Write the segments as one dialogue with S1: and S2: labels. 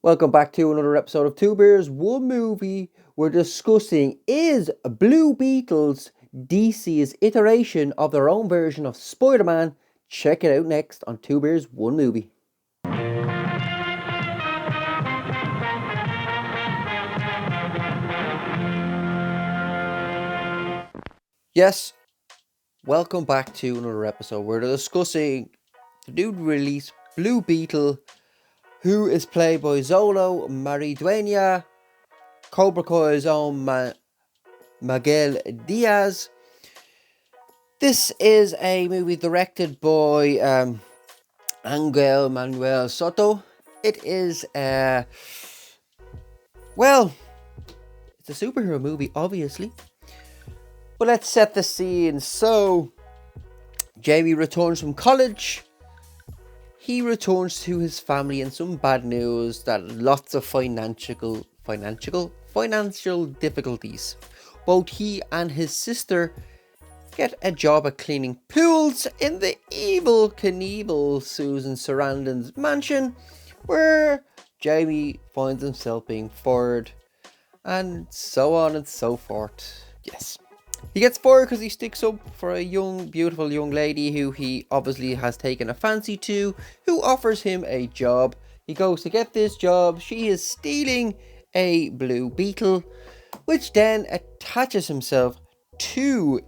S1: Welcome back to another episode of Two Beers, One Movie. We're discussing is Blue Beetle's DC's iteration of their own version of Spider-Man. Check it out next on Two Beers, One Movie. Yes, welcome back to another episode. We're discussing the new release, Blue Beetle, who is played by Zolo Maridueña, Cobra Kai's own Miguel Diaz. This is a movie directed by Angel Manuel Soto. It is it's a superhero movie, obviously. But let's set the scene. So, Jamie returns from college. He returns to his family and some bad news that lots of financial difficulties. Both he and his sister get a job at cleaning pools in the evil Knievel Susan Sarandon's mansion, where Jamie finds himself being fired, and so on and so forth. Yes. He gets fired because he sticks up for a beautiful young lady who he obviously has taken a fancy to, who offers him a job. He goes to get this job. She is stealing a Blue Beetle, which then attaches himself to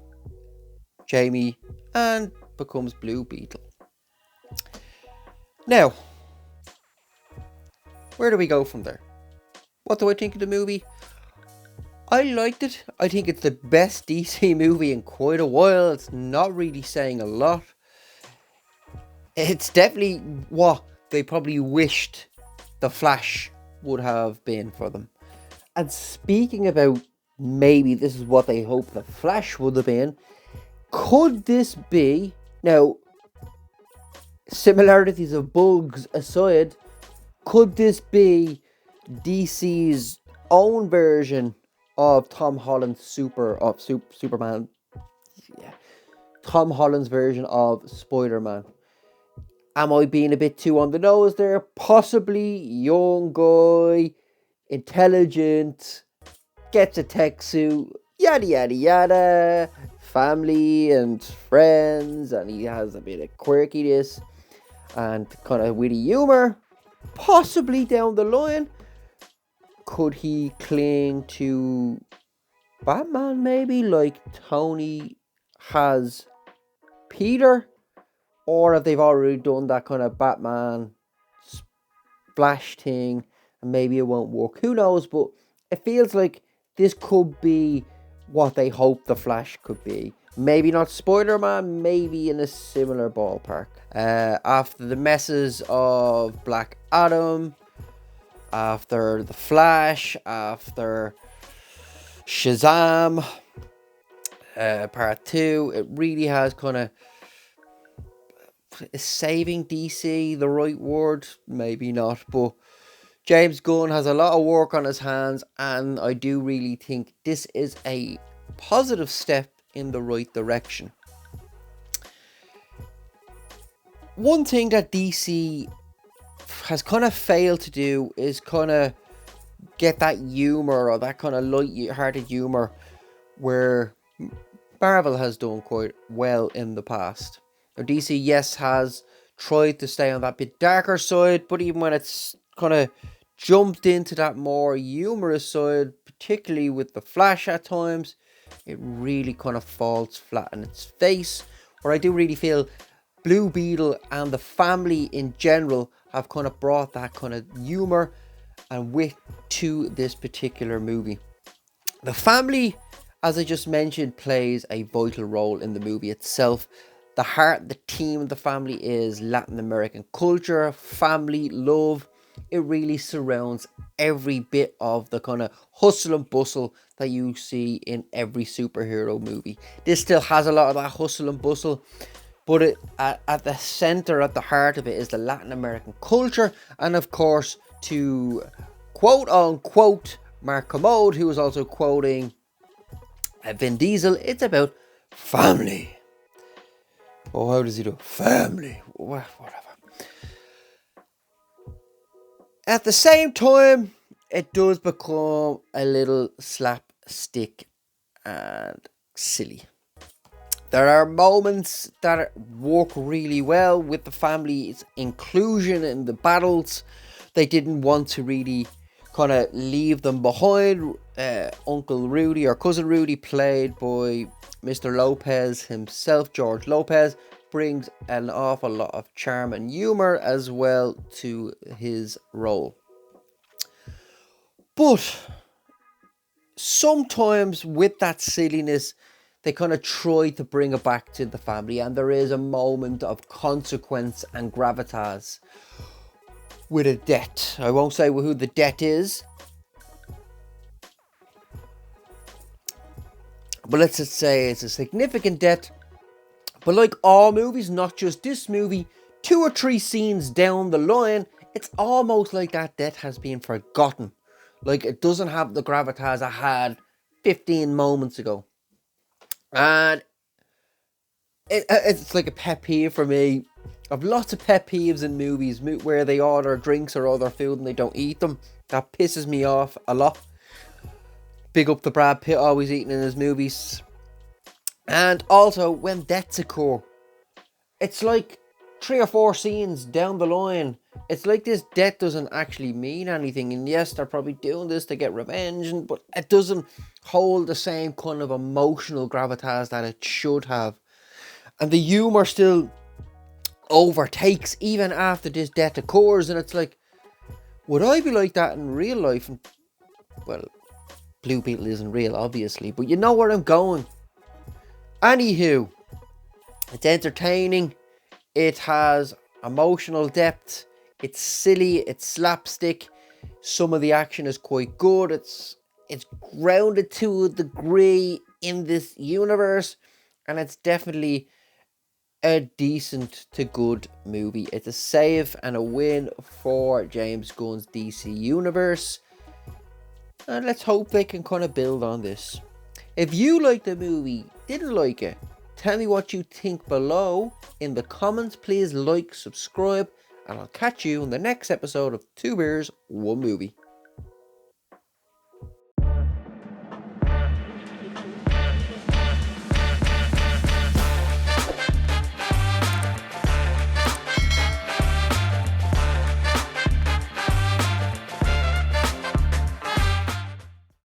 S1: Jamie and becomes Blue Beetle. Now, where do we go from there? What do I think of the movie? I liked it. I think it's the best DC movie in quite a while. It's not really saying a lot. It's definitely what they probably wished The Flash would have been for them. And speaking about maybe this is what they hoped The Flash would have been, could this be, now, similarities of bugs aside, could this be DC's own version of Tom Holland's Superman? Yeah. Tom Holland's version of Spider-Man. Am I being a bit too on the nose there? Possibly. Young guy, intelligent, gets a tech suit, yada yada yada, family and friends, and he has a bit of quirkiness and kind of witty humor. Possibly down the line, could he cling to Batman maybe, like Tony has Peter? Or if they've already done that kind of Batman Flash thing, and maybe it won't work. Who knows? But it feels like this could be what they hope the Flash could be. Maybe not Spider-Man, maybe in a similar ballpark. After the messes of Black Adam, after the Flash, after Shazam, Part 2, it really has kind of... Is saving DC the right word? Maybe not, but James Gunn has a lot of work on his hands, and I do really think this is a positive step in the right direction. One thing that DC has kind of failed to do is kind of get that humor, or that kind of light-hearted humor, where Marvel has done quite well in the past. Now, DC, yes, has tried to stay on that bit darker side, but even when it's kind of jumped into that more humorous side, particularly with the Flash at times, it really kind of falls flat in its face. Where I do really feel Blue Beetle and the family in general have kind of brought that kind of humor and wit to this particular movie. The family, as I just mentioned, plays a vital role in the movie itself. The heart, the team of the family is Latin American culture, family, love. It really surrounds every bit of the kind of hustle and bustle that you see in every superhero movie. This still has a lot of that hustle and bustle, but at the center, at the heart of it, is the Latin American culture. And of course, to quote unquote Mark Commode, who was also quoting Vin Diesel, it's about family. Oh, how does he do? Family. Whatever. At the same time, it does become a little slapstick and silly. There are moments that work really well with the family's inclusion in the battles. They didn't want to really kind of leave them behind. Uncle Rudy or Cousin Rudy, played by Mr. Lopez himself, George Lopez, brings an awful lot of charm and humor as well to his role. But sometimes with that silliness, they kind of try to bring it back to the family, and there is a moment of consequence and gravitas with a debt. I won't say who the debt is, but let's just say it's a significant debt. But like all movies, not just this movie, 2 or 3 scenes down the line, it's almost like that debt has been forgotten. Like it doesn't have the gravitas it had 15 moments ago. And it's like a pet peeve for me. I've lots of pet peeves in movies where they order drinks or other food and they don't eat them. That pisses me off a lot. Big up the Brad Pitt, always eating in his movies. And also when deaths occur, it's like 3 or 4 scenes down the line, it's like this death doesn't actually mean anything. And yes, they're probably doing this to get revenge, but it doesn't hold the same kind of emotional gravitas that it should have. And the humour still overtakes even after this death occurs. And it's like, would I be like that in real life? And, well, Blue Beetle isn't real, obviously, but you know where I'm going. Anywho, it's entertaining. It has emotional depth. It's silly. It's slapstick. Some of the action is quite good. It's grounded to a degree in this universe, and it's definitely a decent to good movie. It's a save and a win for James Gunn's DC universe, and let's hope they can kind of build on this. If you liked the movie, didn't like it, tell me what you think below in the comments. Please like, subscribe, and I'll catch you in the next episode of 2 Beers, 1 Movie.